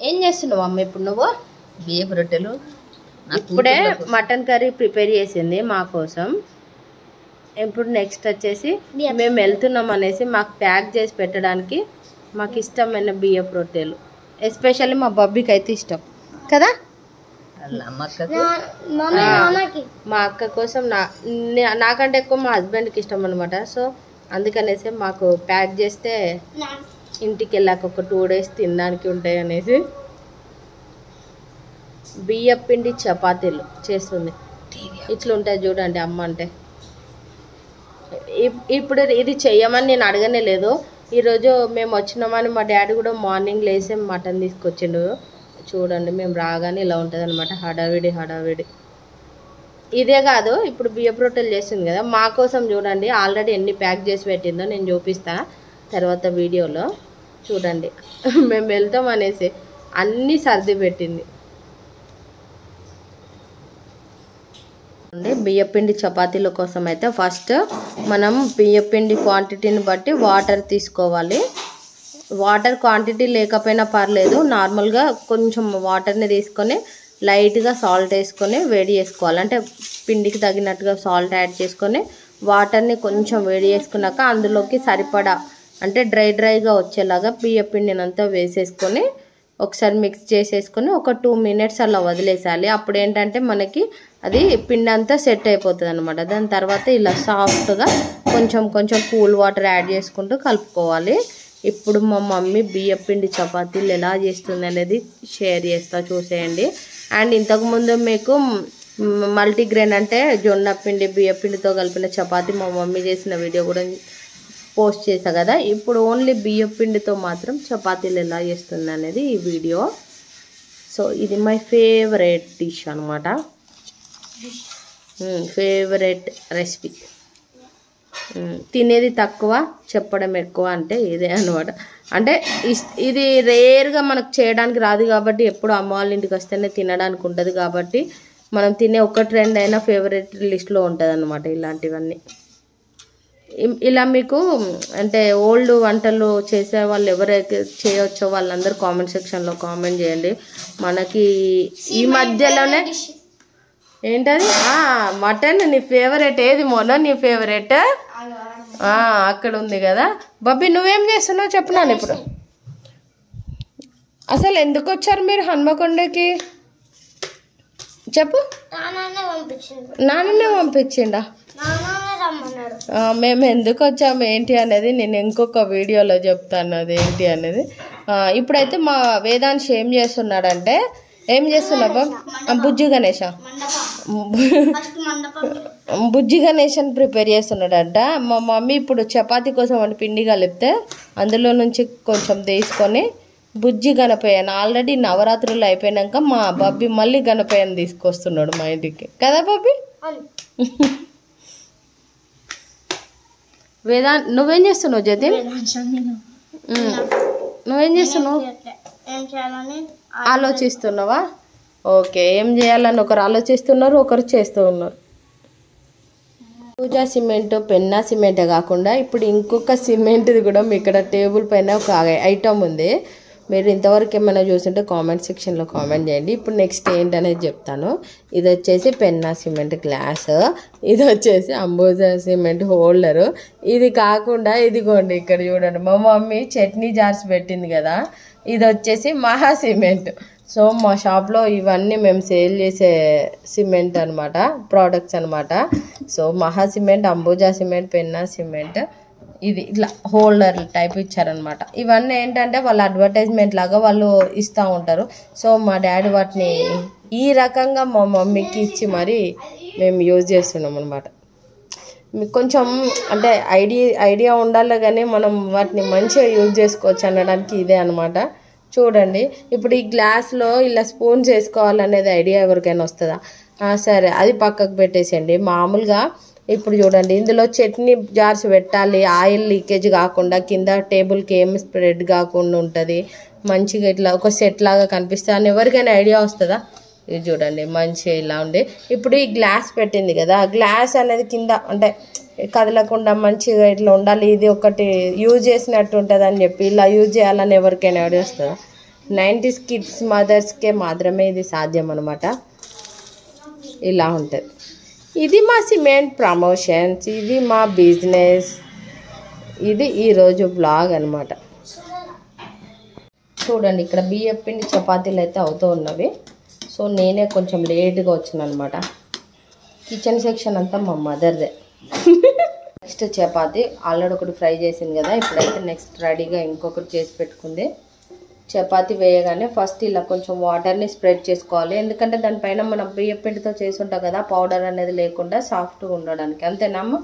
ఏం చేస్తున్నావు అమ్మ ఇప్పుడు నువ్వు? బియ్యపు రొట్టెలు. ఇప్పుడే మటన్ కర్రీ ప్రిపేర్ చేసింది మా కోసం. ఇప్పుడు నెక్స్ట్ వచ్చేసి మేము వెళ్తున్నాం అనేసి మాకు ప్యాక్ చేసి పెట్టడానికి మాకు ఇష్టమైన బియ్యపు రొట్టెలు, ఎస్పెషల్లీ మా బబ్బీకి అయితే ఇష్టం కదా. మా అక్క కోసం నాకంటే ఎక్కువ మా హస్బెండ్కి ఇష్టం అనమాట. సో అందుకనేసి మాకు ప్యాక్ చేస్తే ఇంటికి వెళ్ళాక ఒక 2 days తినడానికి ఉంటాయి అనేసి బియ్యం పిండి చపాతీలు చేస్తుంది. ఇట్లా ఉంటాయి చూడండి అమ్మ అంటే. ఇప్పుడు ఇది చెయ్యమని నేను అడగనే లేదు. ఈరోజు మేము వచ్చినామని మా డాడీ కూడా మార్నింగ్ లేసే మటన్ తీసుకొచ్చిండు. చూడండి మేము రాగానే ఇలా ఉంటుంది అనమాట, హడావిడి హడావిడి. ఇదే కాదు, ఇప్పుడు బియ్యపు రొట్టెలు చేస్తుంది కదా మా కోసం. చూడండి ఆల్రెడీ ఎన్ని ప్యాక్ చేసి పెట్టిందో నేను చూపిస్తా తర్వాత వీడియోలో. చూడండి మేము వెళ్తాం అనేసి అన్నీ సర్ది పెట్టింది. బియ్యపిండి చపాతీల కోసం అయితే ఫస్ట్ మనం బియ్యపిండి క్వాంటిటీని బట్టి వాటర్ తీసుకోవాలి. వాటర్ క్వాంటిటీ లేకపోయినా పర్లేదు, నార్మల్గా కొంచెం వాటర్ని తీసుకొని లైట్గా సాల్ట్ వేసుకొని వేడి చేసుకోవాలి. అంటే పిండికి తగినట్టుగా సాల్ట్ యాడ్ చేసుకొని వాటర్ని కొంచెం వేడి చేసుకున్నాక అందులోకి సరిపడా అంటే డ్రైగా వచ్చేలాగా బియ్యపిండిని అంతా వేసేసుకొని ఒకసారి మిక్స్ చేసేసుకొని ఒక 2 minutes అలా వదిలేసాలి. అప్పుడు ఏంటంటే మనకి అది పిండి అంతా సెట్ అయిపోతుంది అనమాట. దాని తర్వాత ఇలా సాఫ్ట్గా కొంచెం కూల్ వాటర్ యాడ్ చేసుకుంటూ కలుపుకోవాలి. ఇప్పుడు మా మమ్మీ బియ్యపిండి చపాతీలు ఎలా చేస్తుంది అనేది షేర్ చేస్తా, చూసేయండి. అండ్ ఇంతకుముందు మీకు మల్టీగ్రెయిన్ అంటే జొన్న పిండి బియ్యపిండితో కలిపిన చపాతీ మా మమ్మీ చేసిన వీడియో కూడా పోస్ట్ చేసా కదా. ఇప్పుడు ఓన్లీ బియ్యపిండితో మాత్రం చపాతీలు ఎలా చేస్తుంది అనేది ఈ వీడియో. సో ఇది మై ఫేవరెట్ డిష్ అనమాట, ఫేవరెట్ రెసిపీ. తినేది తక్కువ చెప్పడం ఎక్కువ అంటే ఇదే అనమాట. అంటే ఇది రేర్గా మనకు చేయడానికి రాదు కాబట్టి ఎప్పుడు అమ్మ వాళ్ళ ఇంటికి వస్తేనే తినడానికి ఉంటుంది కాబట్టి మనం తినే ఒక ట్రెండ్ అయినా ఫేవరెట్ లిస్ట్లో ఉంటుంది అనమాట ఇలాంటివన్నీ. ఇలా మీకు అంటే ఓల్డ్ వంటలు చేసే వాళ్ళు ఎవరైతే చేయవచ్చో వాళ్ళందరూ కామెంట్ సెక్షన్లో కామెంట్ చేయండి. మనకి ఈ మధ్యలోనే ఏంటది మటన్ నీ ఫేవరెట్ ఏది మొన్న నీ ఫేవరెట్ అక్కడ ఉంది కదా. బబ్బీ నువ్వేం చేస్తున్నావు చెప్పున్నాను ఇప్పుడు. అసలు ఎందుకు వచ్చారు మీరు హన్మకొండకి చెప్పు. నాన్ననే పంపించిండా? మేము ఎందుకు వచ్చాము ఏంటి అనేది నేను ఇంకొక వీడియోలో చెప్తాను అది ఏంటి అనేది. ఇప్పుడైతే మా వేదాంశ్ ఏం చేస్తున్నాడంటే, ఏం చేస్తున్నావు బుజ్జి గణేషన్ ప్రిపేర్ చేస్తున్నాడంట. మా మమ్మీ ఇప్పుడు చపాతీ కోసం అని పిండి కలిపితే అందులో నుంచి కొంచెం తీసుకొని బుజ్జి గణపయ్యను ఆల్రెడీ నవరాత్రులు అయిపోయినాక మా బబ్బీ మళ్ళీ గణపయ్యను తీసుకొస్తున్నాడు మా ఇంటికి కదా బబ్బీ. నువ్వేం చేస్తున్నావు జతిన్? నువ్వేం చేస్తున్నావు? ఆలోచిస్తున్నావా? ఓకే, ఏం చేయాలని ఒకరు ఆలోచిస్తున్నారు, ఒకరు చేస్తూ ఉన్నారు. పూజా సిమెంట్ పెన్నా సిమెంటే కాకుండా ఇప్పుడు ఇంకొక సిమెంట్ది కూడా మీ ఇక్కడ టేబుల్ పైన ఒక ఐటమ్ ఉంది. మీరు ఇంతవరకు ఏమైనా చూస్తుంటే కామెంట్ సెక్షన్లో కామెంట్ చేయండి. ఇప్పుడు నెక్స్ట్ ఏంటనేది చెప్తాను. ఇది వచ్చేసి పెన్నా సిమెంట్ గ్లాస్, ఇది వచ్చేసి అంబుజా సిమెంట్ హోల్డరు. ఇది కాకుండా ఇదిగోండి ఇక్కడ చూడండి మా మమ్మీ చట్నీ జార్స్ పెట్టింది కదా, ఇది వచ్చేసి మహా సిమెంట్. సో మా షాప్లో ఇవన్నీ మేము సేల్ చేసే సిమెంట్ అనమాట, ప్రోడక్ట్స్ అనమాట. సో మహా cement, Ambuja cement, Penna cement, ఇది ఇట్లా హోల్డర్ టైప్ ఇచ్చారనమాట. ఇవన్నీ ఏంటంటే వాళ్ళ అడ్వర్టైజ్మెంట్ లాగా వాళ్ళు ఇస్తూ ఉంటారు. సో మా డాడీ వాటిని ఈ రకంగా మా మమ్మీకి ఇచ్చి మరి మేము యూజ్ చేస్తున్నాం అనమాట. మీకు కొంచెం అంటే ఐడియా ఉండాలి కానీ మనం వాటిని మంచిగా యూజ్ చేసుకోవచ్చు అనడానికి ఇదే అనమాట. చూడండి ఇప్పుడు ఈ గ్లాస్లో ఇలా స్పూన్స్ వేసుకోవాలనేది ఐడియా ఎవరికైనా వస్తుందా? సరే అది పక్కకు పెట్టేసేయండి. మామూలుగా ఇప్పుడు చూడండి ఇందులో చట్నీ జార్స్ పెట్టాలి, ఆయిల్ లీకేజ్ కాకుండా కింద టేబుల్కి ఏం స్ప్రెడ్ కాకుండా ఉంటుంది, మంచిగా ఇట్లా ఒక సెట్ లాగా కనిపిస్తుంది అని ఎవరికైనా ఐడియా వస్తుందా? ఇది చూడండి మంచిగా ఇలా ఉంది. ఇప్పుడు ఈ గ్లాస్ పెట్టింది కదా, గ్లాస్ అనేది కింద అంటే కదలకుండా మంచిగా ఇట్లా ఉండాలి, ఇది ఒకటి యూజ్ చేసినట్టు ఉంటుంది అని చెప్పి ఇలా యూజ్ చేయాలని ఎవరికైనా ఐడియా వస్తుందా? 90s కిడ్స్ మదర్స్కే మాత్రమే ఇది సాధ్యం అనమాట. ఇలా ఉంటుంది. ఇది మా సిమెంట్ ప్రమోషన్స్, ఇది మా బిజినెస్, ఇది ఈరోజు బ్లాగ్ అనమాట. చూడండి ఇక్కడ బియ్యం పిండి చపాతీలు అయితే అవుతూ ఉన్నవి. సో నేనే కొంచెం లేట్గా వచ్చాను అనమాట. కిచెన్ సెక్షన్ అంతా మా మదర్దే. నెక్స్ట్ చపాతీ ఆల్రెడీ ఒకటి ఫ్రై చేసింది కదా, ఇప్పుడైతే నెక్స్ట్ రెడీగా ఇంకొకటి చేసి పెట్టుకుంది. చపాతీ వేయగానే ఫస్ట్ ఇలా కొంచెం వాటర్ని స్ప్రెడ్ చేసుకోవాలి, ఎందుకంటే దానిపైన మనం బియ్యం పిండితో చేసి ఉంటాం కదా, పౌడర్ అనేది లేకుండా సాఫ్ట్గా ఉండడానికి. అంతేనమ్మా?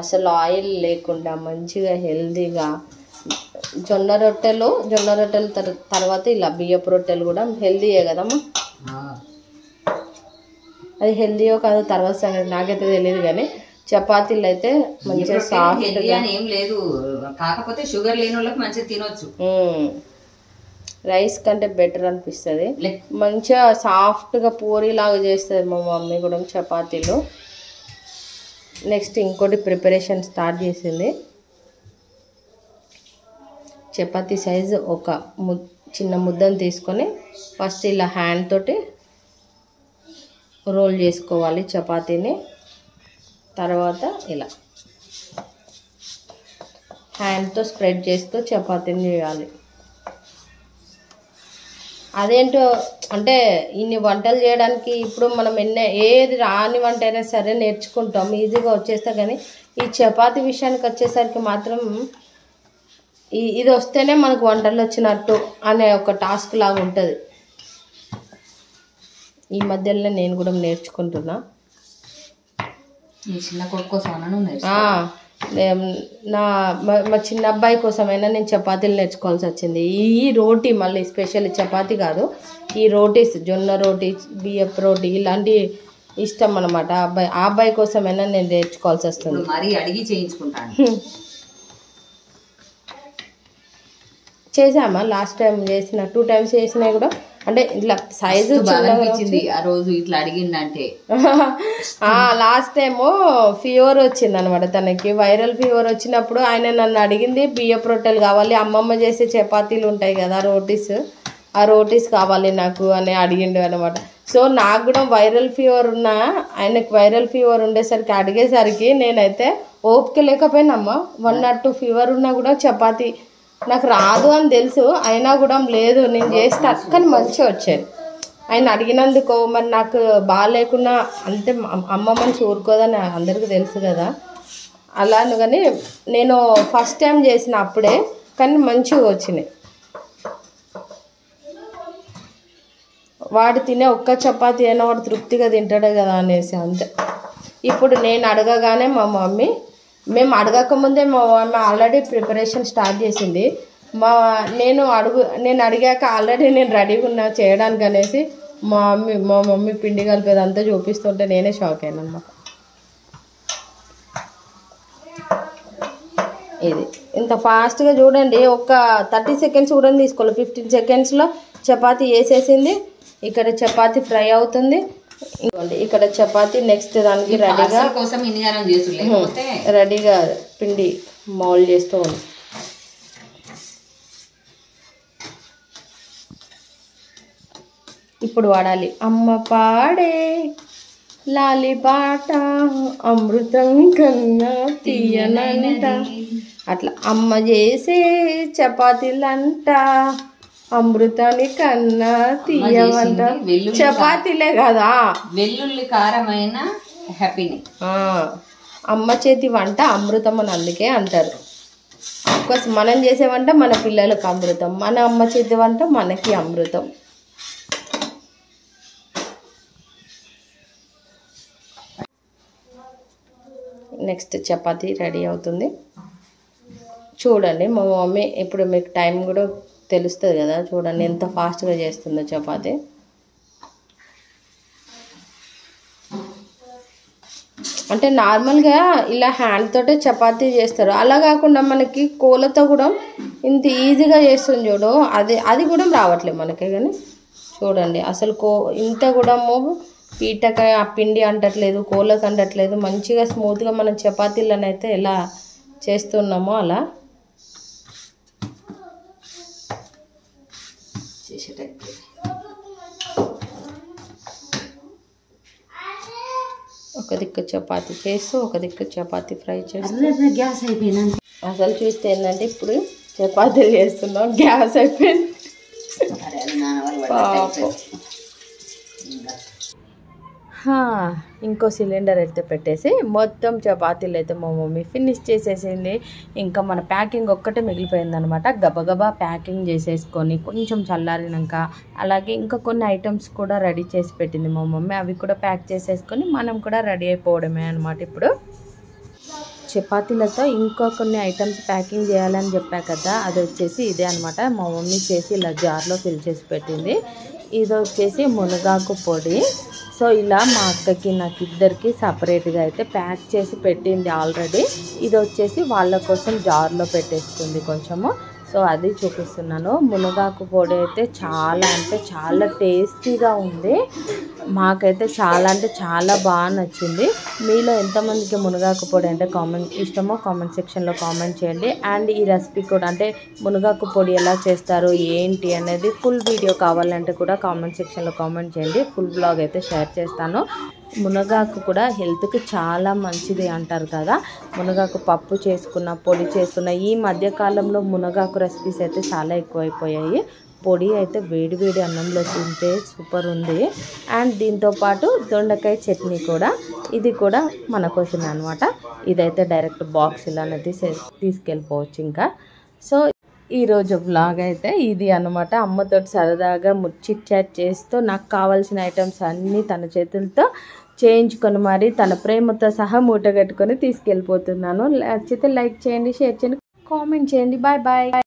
అసలు ఆయిల్ లేకుండా మంచిగా హెల్దీగా జొన్న రొట్టెలు తర్వాత ఇలా బియ్యపు రొట్టెలు కూడా హెల్దీయే కదమ్మా. అది హెల్దీయో కాదో తర్వాత సంగతి నాకైతే తెలియదు, కానీ చపాతీలు అయితే మంచిగా సాఫ్ట్గా ఏం లేదు, కాకపోతే షుగర్ లేని వాళ్ళకి మంచిగా తినొచ్చు. రైస్ కంటే బెటర్ అనిపిస్తుంది. మంచిగా సాఫ్ట్గా పూరీలాగా చేస్తుంది మా మమ్మీ కూడా చపాతీలు. నెక్స్ట్ ఇంకోటి ప్రిపరేషన్ స్టార్ట్ చేసింది. చపాతీ సైజు ఒక చిన్న ముద్దను తీసుకొని ఫస్ట్ ఇలా హ్యాండ్ తోటి రోల్ చేసుకోవాలి చపాతీని. తర్వాత ఇలా హ్యాండ్తో స్ప్రెడ్ చేస్తూ చపాతీని చేయాలి. అదేంటో అంటే ఇన్ని వంటలు చేయడానికి ఇప్పుడు మనం ఏది రాని వంట అయినా సరే నేర్చుకుంటాం, ఈజీగా వచ్చేస్తా. కానీ ఈ చపాతీ విషయానికి వచ్చేసరికి మాత్రం ఇది వస్తేనే మనకు వంటలు వచ్చినట్టు అనే ఒక టాస్క్ లాగా ఉంటుంది. ఈ మధ్యలో నేను కూడా నేర్చుకుంటున్నా. చిన్న కొడుకు కోసం మా చిన్న అబ్బాయి కోసమైనా నేను చపాతీలు నేర్చుకోవాల్సి వచ్చింది. ఈ రోటీ మళ్ళీ స్పెషల్ చపాతీ కాదు, ఈ రోటీస్ జొన్న రోటీ, బియ్యపు రోటీ ఇలాంటి ఇష్టం అనమాట. ఆ అబ్బాయి కోసమైనా నేను నేర్చుకోవాల్సి వస్తుంది. మరి అడిగి చేయించుకుంటాను. చేసామా లాస్ట్ టైం చేసిన 2 times చేసినాయి కూడా, అంటే ఇట్లా సైజు ఆ రోజు ఇట్లా అడిగిందంటే. లాస్ట్ టైము ఫీవర్ వచ్చింది అనమాట తనకి, వైరల్ ఫీవర్ వచ్చినప్పుడు ఆయన నన్ను అడిగింది బియ్యపు రొట్టెలు కావాలి, అమ్మమ్మ చేసే చపాతీలు ఉంటాయి కదా రోటీస్, ఆ రోటీస్ కావాలి నాకు అని అడిగిండు అనమాట. సో నాకు కూడా వైరల్ ఫీవర్ ఉన్నా, ఆయనకు వైరల్ ఫీవర్ ఉండేసరికి అడిగేసరికి నేనైతే ఓపిక లేకపోయినమ్మా. 1 or 2 ఫీవర్ ఉన్నా కూడా చపాతీ నాకు రాదు అని తెలుసు, అయినా కూడా లేదు నేను చేస్తే కానీ మంచిగా వచ్చాయి. ఆయన అడిగినందుకు మరి నాకు బాగాలేకున్నా అంటే అమ్మమ్మని ఊరుకోదని అందరికీ తెలుసు కదా, అలాను. కానీ నేను ఫస్ట్ టైం చేసిన అప్పుడే కానీ మంచిగా వచ్చినాయి. వాడు తినే ఒక్క చపాతీ అయినా వాడు తృప్తిగా తింటాడు కదా అనేసి అంతే. ఇప్పుడు నేను అడగగానే మా మమ్మీ, మేము అడగకముందే మా మమ్మీ ఆల్రెడీ ప్రిపరేషన్ స్టార్ట్ చేసింది. నేను అడిగాక ఆల్రెడీ నేను రెడీగా ఉన్నా చేయడానికి అనేసి మా మమ్మీ పిండి కలిపేదంతా చూపిస్తుంటే నేనే షాక్ అయినా అన్నమాట. ఇది ఇంత ఫాస్ట్గా చూడండి, ఒక 30 seconds కూడా తీసుకోవాలి. 15 secondsలో చపాతీ వేసేసింది. ఇక్కడ చపాతీ ఫ్రై అవుతుంది. ఇక్కడ చపాతీ నెక్స్ట్ దానికి రెడీగా పిండి మౌల్డ్ చేస్తూ ఉంది. ఇప్పుడు వాడాలి అమ్మ పాడే లాలి పాట అమృతం కన్నా తీయనంట, అట్లా అమ్మ చేసే చపాతీలంట అమృతాని కన్నా తీయమంట. చపాతీలే కదా, వెల్లుల్లి కారమైన హ్యాపీని. అమ్మ చేతి వంట అమృతం అని అందుకే అంటారు. అఫ్కోర్స్ మనం చేసే వంట మన పిల్లలకు అమృతం, మన అమ్మ చేతి వంట మనకి అమృతం. నెక్స్ట్ చపాతీ రెడీ అవుతుంది. చూడండి మా మమ్మీ, ఇప్పుడు మీకు టైం కూడా తెలుస్తుంది కదా, చూడండి ఎంత ఫాస్ట్గా చేస్తుందో చపాతీ. అంటే నార్మల్గా ఇలా హ్యాండ్ తోటే చపాతీ చేస్తారు, అలా కాకుండా మనకి కోలతో కూడా ఇంత ఈజీగా చేస్తుంది చూడు, అది కూడా రావట్లేదు మనకి. కానీ చూడండి అసలు ఇంత కూడా పీటకాయ ఆ పిండి అంటట్లేదు, కోళ్ళకు అంటట్లేదు, మంచిగా స్మూత్గా మనం చపాతీలను అయితే ఎలా చేస్తున్నామో అలా. చేసేటట్టు. ఒక దిక్కు చపాతీ చేస్తూ ఒక దిక్కు చపాతీ ఫ్రై చేస్తూ గ్యాస్ అయిపోయినా అసలు చూస్తే ఏంటంటే ఇప్పుడు చపాతీలు చేస్తున్నాం, గ్యాస్ అయిపోయింది. ఇంకో సిలిండర్ అయితే పెట్టేసి మొత్తం చపాతీలు అయితే మా మమ్మీ ఫినిష్ చేసేసింది. ఇంకా మన ప్యాకింగ్ ఒక్కటే మిగిలిపోయింది అనమాట. గబగబా ప్యాకింగ్ చేసేసుకొని కొంచెం చల్లారినాక అలాగే ఇంకా కొన్ని ఐటమ్స్ కూడా రెడీ చేసి పెట్టింది మా మమ్మీ. అవి కూడా ప్యాక్ చేసేసుకొని మనం కూడా రెడీ అయిపోవడమే అనమాట. ఇప్పుడు చపాతీలతో ఇంకో కొన్ని ఐటమ్స్ ప్యాకింగ్ చేయాలని చెప్పా కదా, అది వచ్చేసి ఇదే అనమాట. మా మమ్మీ చేసి ఇలా జార్లో ఫిల్ చేసి పెట్టింది. ఇది వచ్చేసి మునగాకు పొడి. సో ఇలా మా అక్కకి నాకు ఇద్దరికి సపరేట్గా అయితే ప్యాక్ చేసి పెట్టింది ఆల్రెడీ. ఇది వచ్చేసి వాళ్ళ కోసం జార్లో పెట్టేసుకుంది కొంచెము. సో అది చూపిస్తున్నాను. మునగాకు పొడి అయితే చాలా అంటే చాలా టేస్టీగా ఉంది. మాకైతే చాలా అంటే చాలా బాగా నచ్చింది. మీలో ఎంతమందికి మునగాకు పొడి అంటే ఇష్టమో కామెంట్ సెక్షన్లో కామెంట్ చేయండి. అండ్ ఈ రెసిపీ కూడా అంటే మునగాకు పొడి ఎలా చేస్తారు ఏంటి అనేది ఫుల్ వీడియో కావాలంటే కూడా కామెంట్ సెక్షన్లో కామెంట్ చేయండి. ఫుల్ బ్లాగ్ అయితే షేర్ చేస్తాను. మునగాకు కూడా హెల్త్కి చాలా మంచిది అంటారు కదా. మునగాకు పప్పు చేసుకున్న, పొడి చేసుకున్న, ఈ మధ్యకాలంలో మునగాకు రెసిపీస్ అయితే చాలా ఎక్కువైపోయాయి. పొడి అయితే వేడి వేడి అన్నంలో తింటే సూపర్ ఉంది. అండ్ దీంతోపాటు దొండకాయ చట్నీ కూడా, ఇది కూడా మన కోసమే అనమాట. ఇదైతే డైరెక్ట్ బాక్స్ ఇలానే తీసుకెళ్ళిపోవచ్చు ఇంకా. సో ఈరోజు వ్లాగ్ అయితే ఇది అనమాట. అమ్మతో సరదాగా చిట్ చాట్ చేస్తూ నాకు కావాల్సిన ఐటమ్స్ అన్నీ తన చేతులతో చేయించుకొని మరి తన ప్రేమతో సహా మూట కట్టుకొని తీసుకెళ్ళిపోతున్నాను. నచ్చితే లైక్ చేయండి, షేర్ చేయండి, కామెంట్ చేయండి. Bye bye.